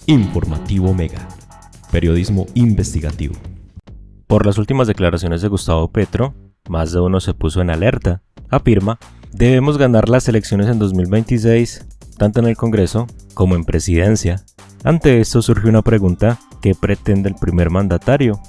Informativo Mega. Periodismo investigativo. Por las últimas declaraciones de Gustavo Petro, más de uno se puso en alerta. Afirma, debemos ganar las elecciones en 2026, tanto en el Congreso como en Presidencia. Ante esto surge una pregunta, ¿qué pretende el primer mandatario?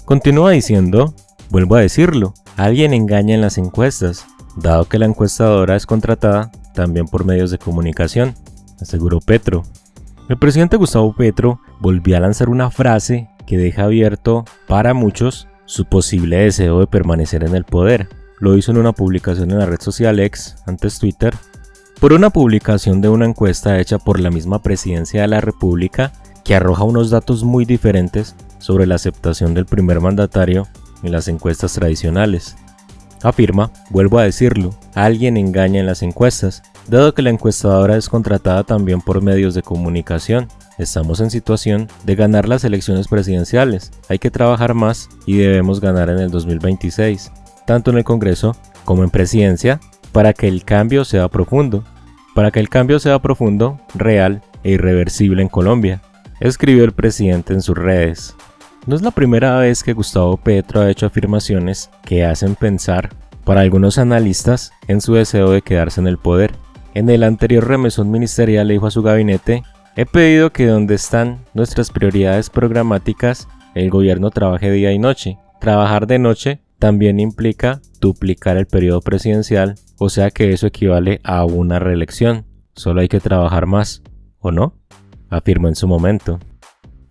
Continúa diciendo, vuelvo a decirlo, alguien engaña en las encuestas, dado que la encuestadora es contratada también por medios de comunicación, aseguró Petro. El presidente Gustavo Petro volvió a lanzar una frase que deja abierto para muchos su posible deseo de permanecer en el poder. Lo hizo en una publicación en la red social X, antes Twitter, por una publicación de una encuesta hecha por la misma Presidencia de la República que arroja unos datos muy diferentes sobre la aceptación del primer mandatario en las encuestas tradicionales. Afirma, vuelvo a decirlo, alguien engaña en las encuestas, dado que la encuestadora es contratada también por medios de comunicación. Estamos en situación de ganar las elecciones presidenciales, hay que trabajar más y debemos ganar en el 2026, tanto en el Congreso como en Presidencia, para que el cambio sea profundo, real e irreversible en Colombia, escribió el presidente en sus redes. No es la primera vez que Gustavo Petro ha hecho afirmaciones que hacen pensar, para algunos analistas, en su deseo de quedarse en el poder. En el anterior remesón ministerial le dijo a su gabinete, he pedido que donde están nuestras prioridades programáticas, el gobierno trabaje día y noche. Trabajar de noche también implica duplicar el periodo presidencial, o sea que eso equivale a una reelección. Solo hay que trabajar más, ¿o no?, afirmó en su momento.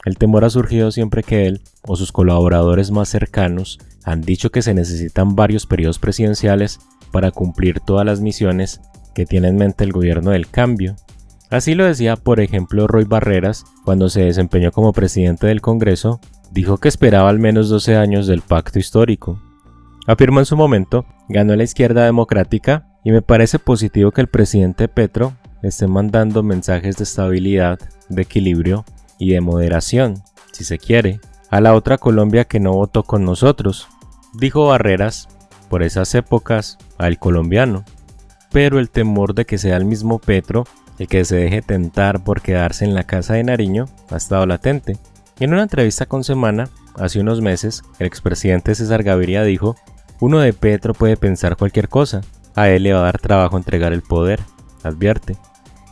El temor ha surgido siempre que él o sus colaboradores más cercanos han dicho que se necesitan varios periodos presidenciales para cumplir todas las misiones que tiene en mente el gobierno del cambio. Así lo decía, por ejemplo, Roy Barreras cuando se desempeñó como presidente del Congreso, dijo que esperaba al menos 12 años del pacto histórico. Afirmó en su momento, ganó la izquierda democrática y me parece positivo que el presidente Petro esté mandando mensajes de estabilidad, de equilibrio y de moderación, si se quiere, a la otra Colombia que no votó con nosotros, dijo Barreras, por esas épocas, al colombiano. Pero el temor de que sea el mismo Petro el que se deje tentar por quedarse en la casa de Nariño ha estado latente. En una entrevista con Semana, hace unos meses, el expresidente César Gaviria dijo, uno de Petro puede pensar cualquier cosa, a él le va a dar trabajo entregar el poder, advierte.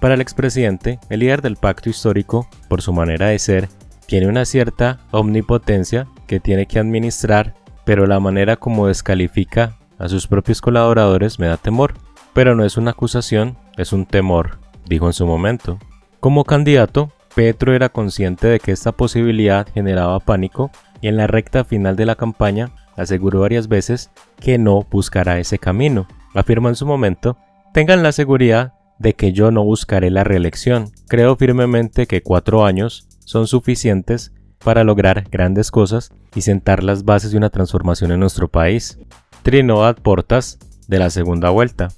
Para el expresidente, el líder del pacto histórico, por su manera de ser, tiene una cierta omnipotencia que tiene que administrar, pero la manera como descalifica a sus propios colaboradores me da temor. Pero no es una acusación, es un temor, dijo en su momento. Como candidato, Petro era consciente de que esta posibilidad generaba pánico y en la recta final de la campaña aseguró varias veces que no buscará ese camino. Afirmó en su momento, tengan la seguridad de que yo no buscaré la reelección. Creo firmemente que 4 años son suficientes para lograr grandes cosas y sentar las bases de una transformación en nuestro país. Trinó a portas de la segunda vuelta.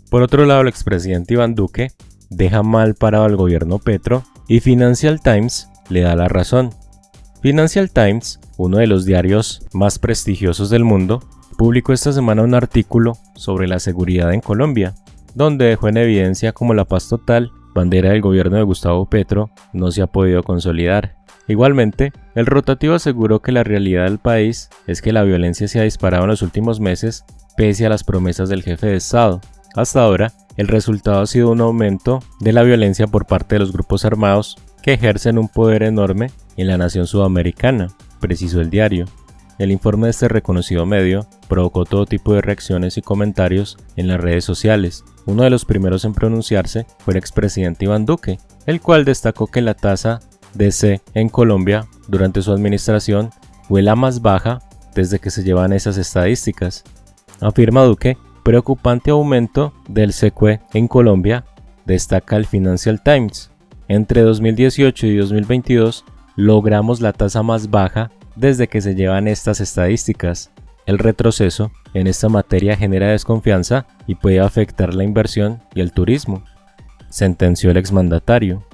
Por otro lado, el expresidente Iván Duque deja mal parado al gobierno Petro y Financial Times le da la razón. Financial Times, uno de los diarios más prestigiosos del mundo, publicó esta semana un artículo sobre la seguridad en Colombia, donde dejó en evidencia cómo la paz total, bandera del gobierno de Gustavo Petro, no se ha podido consolidar. Igualmente, el rotativo aseguró que la realidad del país es que la violencia se ha disparado en los últimos meses pese a las promesas del jefe de Estado. Hasta ahora, el resultado ha sido un aumento de la violencia por parte de los grupos armados que ejercen un poder enorme en la nación sudamericana, precisó el diario. El informe de este reconocido medio provocó todo tipo de reacciones y comentarios en las redes sociales. Uno de los primeros en pronunciarse fue el expresidente Iván Duque, el cual destacó que la tasa de C en Colombia durante su administración fue la más baja desde que se llevan esas estadísticas. Afirma Duque, preocupante aumento del CQE en Colombia, destaca el Financial Times. Entre 2018 y 2022 logramos la tasa más baja desde que se llevan estas estadísticas. El retroceso en esta materia genera desconfianza y puede afectar la inversión y el turismo, sentenció el exmandatario.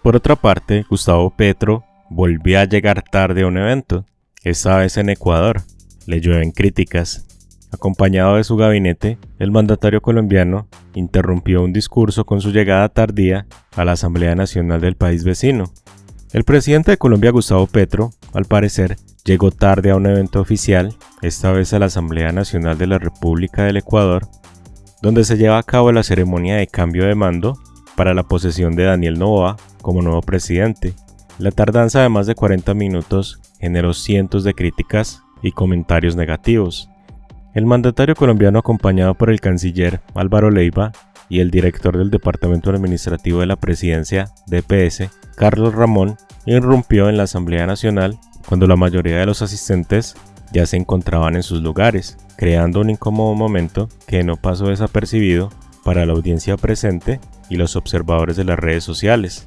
Por otra parte, Gustavo Petro volvió a llegar tarde a un evento, esta vez en Ecuador. Le llueven críticas. Acompañado de su gabinete, el mandatario colombiano interrumpió un discurso con su llegada tardía a la Asamblea Nacional del país vecino. El presidente de Colombia, Gustavo Petro, al parecer, llegó tarde a un evento oficial, esta vez a la Asamblea Nacional de la República del Ecuador, donde se lleva a cabo la ceremonia de cambio de mando para la posesión de Daniel Noboa como nuevo presidente. La tardanza de más de 40 minutos generó cientos de críticas y comentarios negativos. El mandatario colombiano, acompañado por el canciller Álvaro Leiva y el director del Departamento Administrativo de la Presidencia, DPS, Carlos Ramón, irrumpió en la Asamblea Nacional cuando la mayoría de los asistentes ya se encontraban en sus lugares, creando un incómodo momento que no pasó desapercibido para la audiencia presente y los observadores de las redes sociales.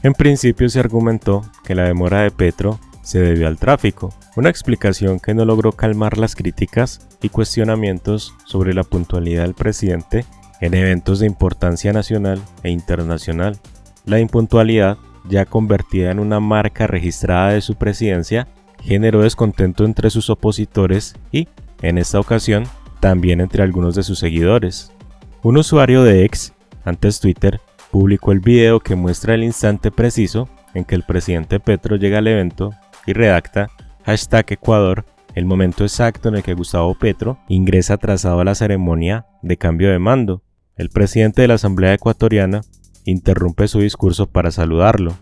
En principio se argumentó que la demora de Petro se debió al tráfico, una explicación que no logró calmar las críticas y cuestionamientos sobre la puntualidad del presidente en eventos de importancia nacional e internacional. La impuntualidad, ya convertida en una marca registrada de su presidencia, generó descontento entre sus opositores y, en esta ocasión, también entre algunos de sus seguidores. Un usuario de X, antes Twitter, publicó el video que muestra el instante preciso en que el presidente Petro llega al evento y redacta #Ecuador, el momento exacto en el que Gustavo Petro ingresa atrasado a la ceremonia de cambio de mando. El presidente de la Asamblea Ecuatoriana interrumpe su discurso para saludarlo.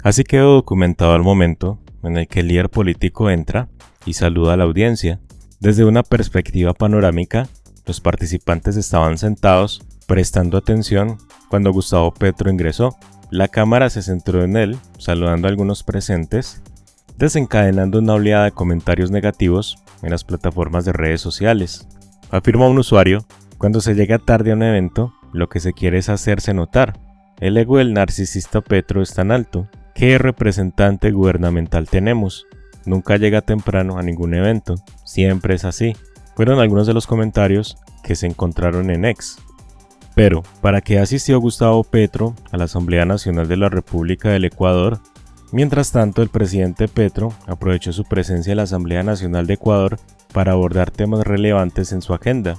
Así quedó documentado el momento en el que el líder político entra y saluda a la audiencia. Desde una perspectiva panorámica, los participantes estaban sentados prestando atención cuando Gustavo Petro ingresó. La cámara se centró en él, saludando a algunos presentes, desencadenando una oleada de comentarios negativos en las plataformas de redes sociales. Afirma un usuario: cuando se llega tarde a un evento, lo que se quiere es hacerse notar. El ego del narcisista Petro es tan alto. ¿Qué representante gubernamental tenemos? Nunca llega temprano a ningún evento. Siempre es así. Fueron algunos de los comentarios que se encontraron en X. Pero, ¿para qué asistió Gustavo Petro a la Asamblea Nacional de la República del Ecuador? Mientras tanto, el presidente Petro aprovechó su presencia en la Asamblea Nacional de Ecuador para abordar temas relevantes en su agenda.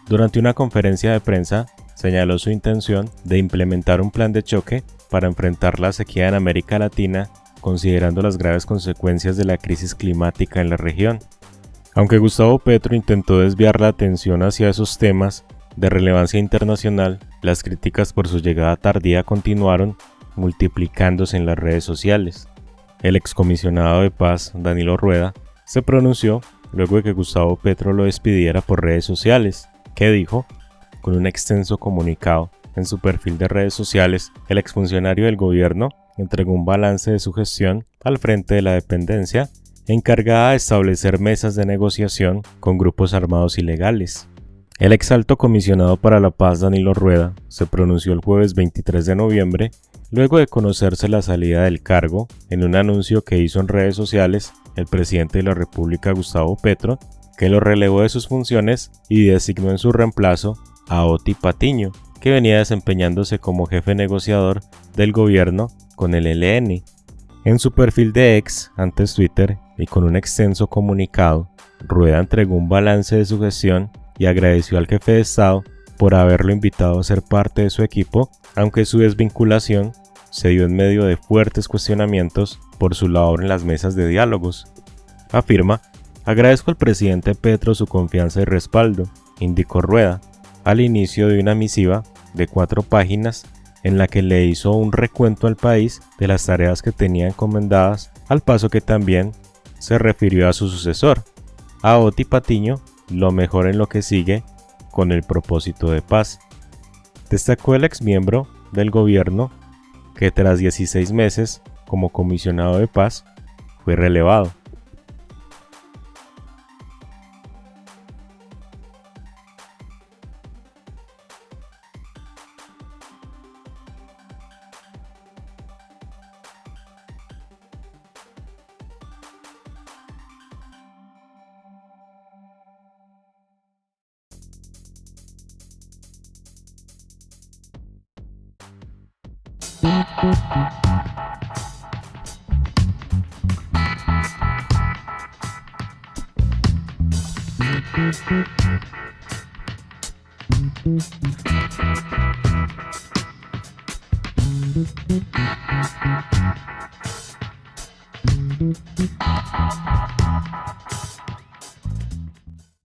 Durante una conferencia de prensa, señaló su intención de implementar un plan de choque para enfrentar la sequía en América Latina, considerando las graves consecuencias de la crisis climática en la región. Aunque Gustavo Petro intentó desviar la atención hacia esos temas de relevancia internacional, las críticas por su llegada tardía continuaron, multiplicándose en las redes sociales. El excomisionado de paz, Danilo Rueda, se pronunció luego de que Gustavo Petro lo despidiera por redes sociales, que dijo, con un extenso comunicado en su perfil de redes sociales, el exfuncionario del gobierno entregó un balance de su gestión al frente de la dependencia, encargada de establecer mesas de negociación con grupos armados ilegales. El ex alto comisionado para la paz, Danilo Rueda, se pronunció el jueves 23 de noviembre, luego de conocerse la salida del cargo, en un anuncio que hizo en redes sociales el presidente de la República, Gustavo Petro, que lo relevó de sus funciones y designó en su reemplazo a Otti Patiño, que venía desempeñándose como jefe negociador del gobierno con el ELN. En su perfil de X, antes Twitter, y con un extenso comunicado, Rueda entregó un balance de su gestión y agradeció al jefe de Estado por haberlo invitado a ser parte de su equipo, aunque su desvinculación se dio en medio de fuertes cuestionamientos por su labor en las mesas de diálogos. Afirma: agradezco al presidente Petro su confianza y respaldo, indicó Rueda, al inicio de una misiva de 4 páginas en la que le hizo un recuento al país de las tareas que tenía encomendadas, al paso que también se refirió a su sucesor, a Otti Patiño, lo mejor en lo que sigue con el propósito de paz. Destacó el exmiembro del gobierno que tras 16 meses como comisionado de paz fue relevado.